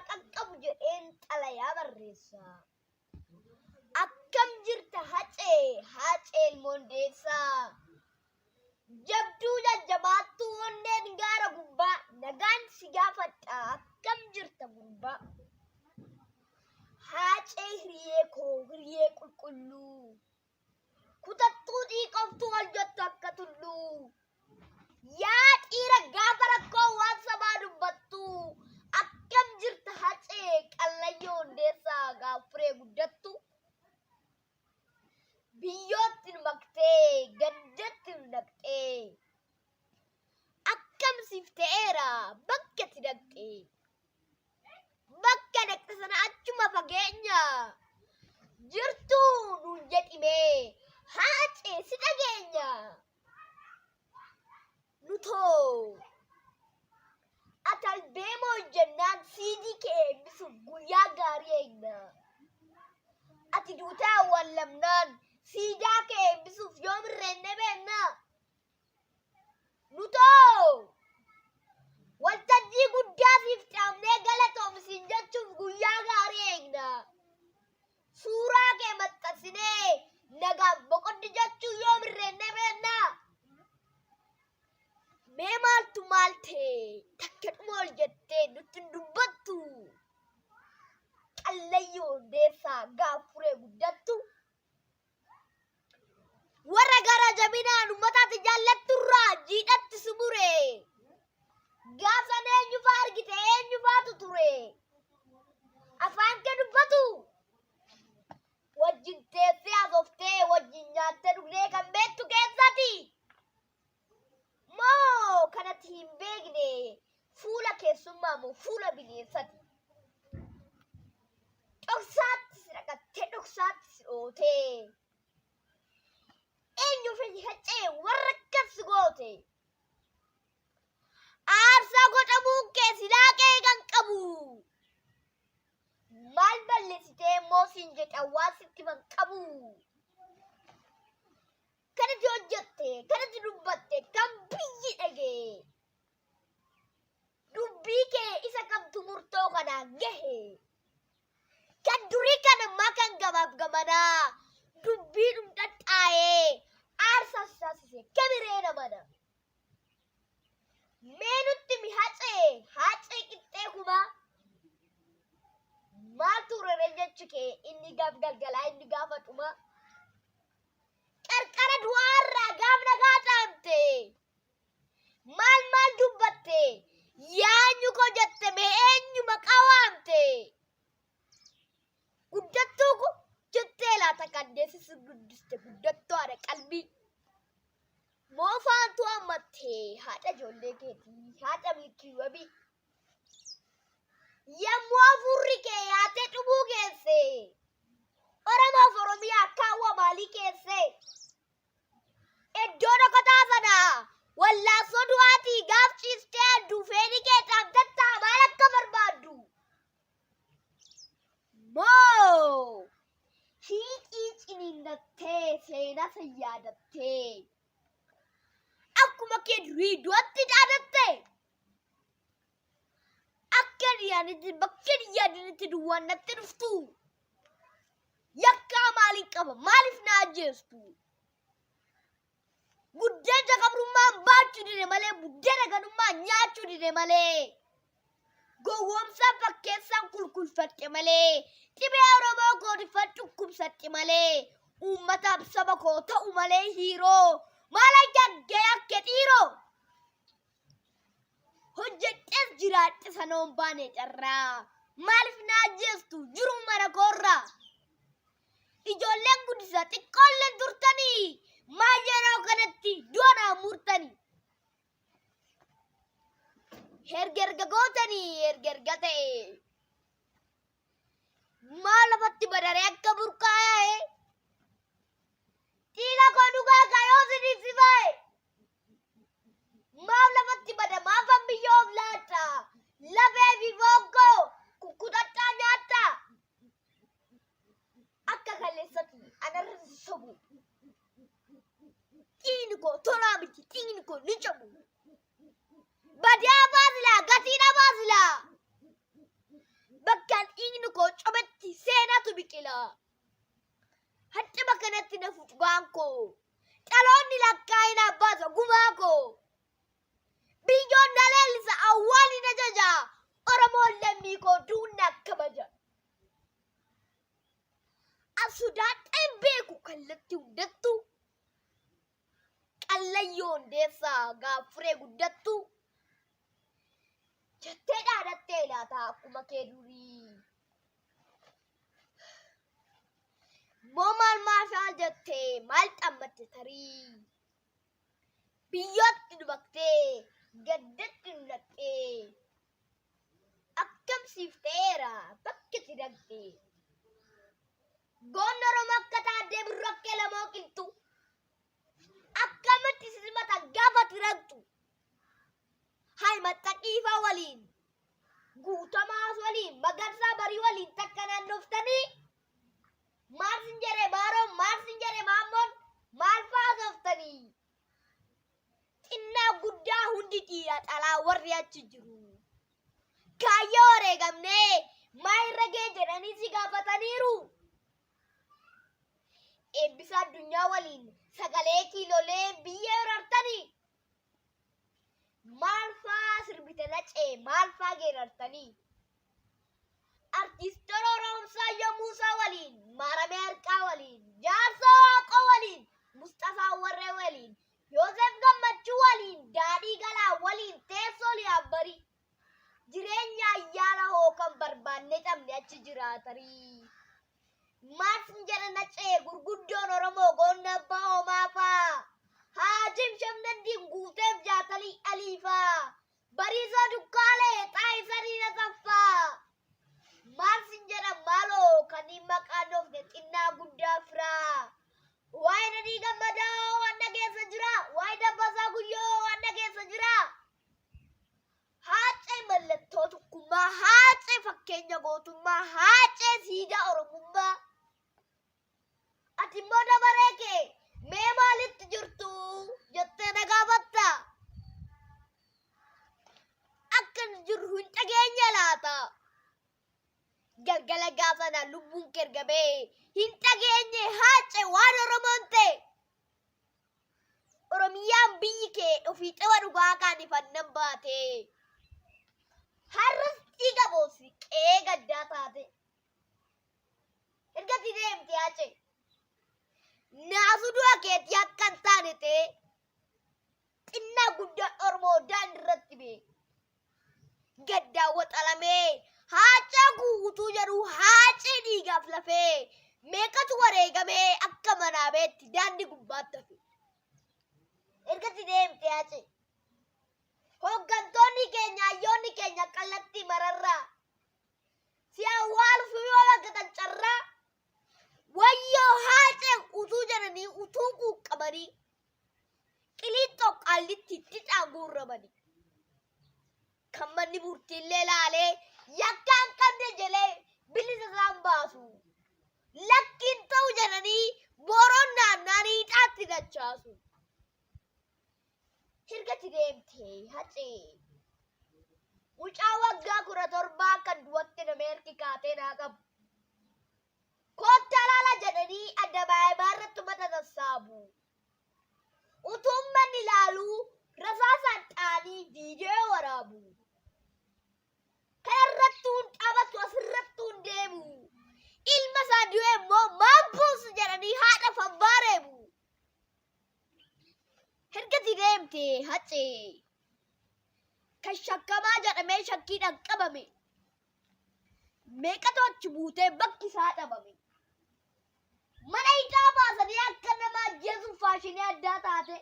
qaqqabu jedheen xalayaa barreessa. Akkam jirta haceen mondeessaa. Jabduu jajjabaattuu onneen gaara gubbaa nagaan si gaafadha akkam jirta gurbaa. Hacee hiriyee koo hiriyee qulqulluu. Kutattuu dhiiqoftu wal jettu akka tulluu. Yaa dhiira gaafa rakkoo waan sabaa dubbattu. Akkam jirta hacee qallayyoo hundeessaa gaafuree guddattu. Biyyootti nu maktee gaddatti nu naqxee. Akkam siif ta'eera bakka itti dhaqxee. Bakka dhaqxe sana achuma fageenya. Jirtuu nuun jedhimee hacee si dhageenya. Nutoo ati albeemoo jennaan siidii kee eebbisuuf guyyaa gaarii eegna. Ati duutaa awwaallamnaan siidaa kee eebbisuuf yoom irreenne beekna. Nutoo waltajjii guddaa siif dhaabnee galatoomsiin jechuuf guyyaa gaarii eegna. Suuraa kee maxxansinee nagaaf boqoddi jechuu yoom irreenne beekna. Mee maaltu maal ta'e takka dhuma ol jettee nutti hin dubbattu. Qallayyoo hundeessaa gaafuree guddattu. Warra gara jabinaan uummataati jaallatturraa jiidhatti si mure. Gaafa eenyufaa argite eenyufaatu ture. Afaan kee dubbatu. Wajjin teessee asooftee wajjin nyaattee dhugdee kan beektu keessati. Moo kanatti hin beekne fuula keessummaa moo fuula bineensati. Dhoksaatti si dhaqattee dhoksaatti si dhootee. Eenyu fedhi hacee warra akkas goote. Aarsaa godhamuun kee silaa kee kan qabu. Maal balleessitee immoo siin jedhan waan sitti man qabu. Kanatti hojjette kanatti dubbatte kan biyyi dhagee. Dubbii kee isa kamtu murtoo kanaan gahe. Kan durii kan ammaa kan gamaaf gamanaa. Dubbii dhumdhaxaa'ee aarsaa saasise kabiree namana. Mee nutti mi hacee qixxee kuma. Maaltu raree jechu kee inni gaaf galgalaa inni gaafa dhuma. Qarqara du'aarraa gaaf nagaa dhaamte. Maal dubbatte. Yaanyu koo jette mee eenyu maqaa waamte. Guddattuu ku jettee laata kandeessis guddiste guddattuu haadha qalbii. Moofaantu ammattee haadha ijoollee keetii haadha milkii wabii. Yemmuu afurri kee yaatee dhumuu geesse. Oromoof Oromiyaa kaawwa maalii keesse. Iddoo dhokataa sana wallaansoo du'aatii gaaf ciistee adduu feenii kee dhaabdattaa maal akka barbaaddu. Moo hiiqii ciniinnattee seenaa san yaadattee. Akkuma kee durii du'atti dhaadatte. Akka bakka yaadanitti duwwaannatti dhuftu. Yakkaa maaliin qaba maaliif na ajjeestu. Buddeena qabrummaan baachuu dide malee buddeena ganummaan nyaachuu dide malee. Gowwoomsaa fakkeessaan kulkulfatte malee. Dhibee Oromoo goodifaan dhukkubsatte malee. Uummataaf saba koo ta'u malee hiiroo. Maala jaggee akka dhiiroo. Hojjedhees jiraadhe sanoon baane carraa. Maaliif na ajjeestu jiruu mana koorraa. Ijoolleen guddisaa xiqqoolleen turtanii. Maal yeroo kanatti doonaa murtanii. Erga gootanii erga ta'e. Maal lafatti badaree akka burqaa'e. Dhiiga koo dhugaa kayoo siniif si bahe. Maal lafatti bada maafan biyyoof laata. Lafee fi foon koo kukkutadhaa nyaata. Akka kalleessatti anarra sobu. Dhiigni koo tolaa miti dhiigni koo ni cabu. Badaa baasila gatiidha baasila. na futugaanko. Dhaloonni lakkaa'ina abbaasa gumaako. Biyyoon naleellisa awwaalli na jaja. Oromoon lammii koo duunna kabaja. Asudaan beeku kallatti hundattu. Qallayyoon deessaa gaafuree guddattu. Jettee dhaadattee laata akkuma kee durii. Moo maal jettee maal xammatte tarii. Biyyootti dubaktee gaddatti naqxee. Akkamsiifteera bakki itti dhaqxee. Goonni Oromoo akka taaddee birrakkee lamoo qilxu. Akkamitti simata gaafa tiraqxu. Maxxaqiifaa waliin, Guutamaas waliin, Magarsaa Barii waliin takka naannoftanii maal sin jedhee Baaroon, maal sin jedhee Maammoon, maal fa'aa softanii. Xinnaa guddaa hundi dhiira dhalaa warri achi jiru. Kaayyoo wareegamnee maa irra gee jedhanii si gaafataniiru. Eebbisa addunyaa waliin sagalee kiilolee biyyee rartanii. Maal fa'aa sirbite nacee maal fa'aa geerartanii. Artistoota Oromoo Muusaa waliin, Maaramee Harqaa waliin, Jaarsaa Waaqoo waliin, Mustafaa Warree waliin, Yoosef Gammachuu waliin, Daadhii Galaa waliin, Teessoo Liyaabbarii. Jireenya ayyaana hoo kan barbaanne qabne achi jiraatanii. Maal sin jedha nacee gurguddoon Oromoo goonna abbaa homaa fa'aa. Haajim Shamdandin Guuteef Jaatalii Aliifaa. Bariisoo Dukkaalee Xaayisarii Nasaffaa. Maal sin jedha maaloo kan hin maqaan oofne xinnaa guddaa firaa. Waa'ee Nadhii Gammadaa waan dhageessa jira. Waa'ee Dabbasaa Guyyoo waan dhageessa jira. Haacee mallattoo tokkummaa, haacee fakkeenya gootummaa, haacee siidaa Oromummaa. Ati immoo dabaree kee mee maalitti jirtu jettee na gaafatta. Akkan jiru hin dhageenye laata. Galgala gaafana lubbuun kee ergamee hin dhageenye haacee waan Oromoon ta'e. Oromiyaan biyyi kee ofii xewa dhugaa kan ifannan baate. Har'as dhiiga boossi qe'ee gaddaa taate. Ergatti deemte haacee. Naasu du'a keetii akka hin taane ta'e. Xinnaa guddaa Oromoo daandirratti bee. Gaddaa waxalamee haacaa guutuu jedhu haacee dhiigaaf lafee. Meeqatu wareegamee akka manaa beetti daandii gubbaatti hafe. Ergatti deemte haacee. Hooggantoonni keenya, hayyoonni keenya kallattii mararraa. Si awwaaluuf yoo laggatan carraa. Wayyoo haacee utuu jedhanii utuu quuqqabanii. Qiliixxoo qaallitti dhidhaan guurramanii. Kan manni murtiillee laalee yakkaan qabne jedhee bilisa isaan baasu. Lakkiin ta'u jedhanii booroon naannanii hidhaatti dachaasu. Ergatti deemtee haacee. Mucaa waggaa 17 kan du'atti nama ergi kaatee naa qabu. Kottaa laala jedhanii adda baay'ee irratti mata sassaabu. Utuun manni ilaaluu rasaasaan dhaanii viidiyoo waraabu. Kan irrattuun dhaabatu asirrattuun deemu. Ilma isaa du'e immoo maabbuus jedhanii haadha fabbaareemu. Ergatti deemtee haacee. Kan shakkamaa jedhamee shakkiidhaan qabame. Meeqatu achi buutee bakki isaa dhabame. Mana hidhaa baasanii akka nama ajjeesuuf faashinii addaa taate.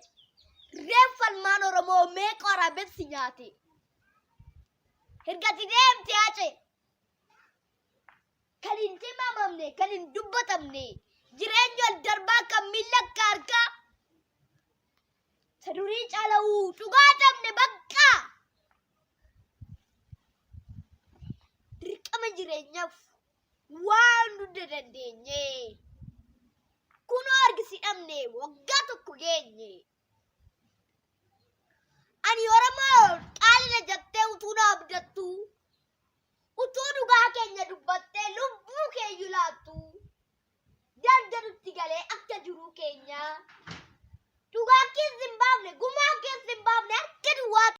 Reeffa ilmaan Oromoo meeqa waraabessi nyaate. Ergatti deemte haacee. Kan hin timamamne, kan hin dubbatamne. Jireenya wal darbaa kan miila akka harkaa. Sadurii caala'uu dhugaa dhabne bakka. Dirqama jireenyaaf waan hunda dandeenye. Kunoo argisi dhabne waggaa tokko geenye. Ani Oromoo qaalina jettee utuu na abdattu. Utuu dhugaa keenya dubbattee lubbuu keeyyuu laattu. Daldalutti galee akka jiru keenya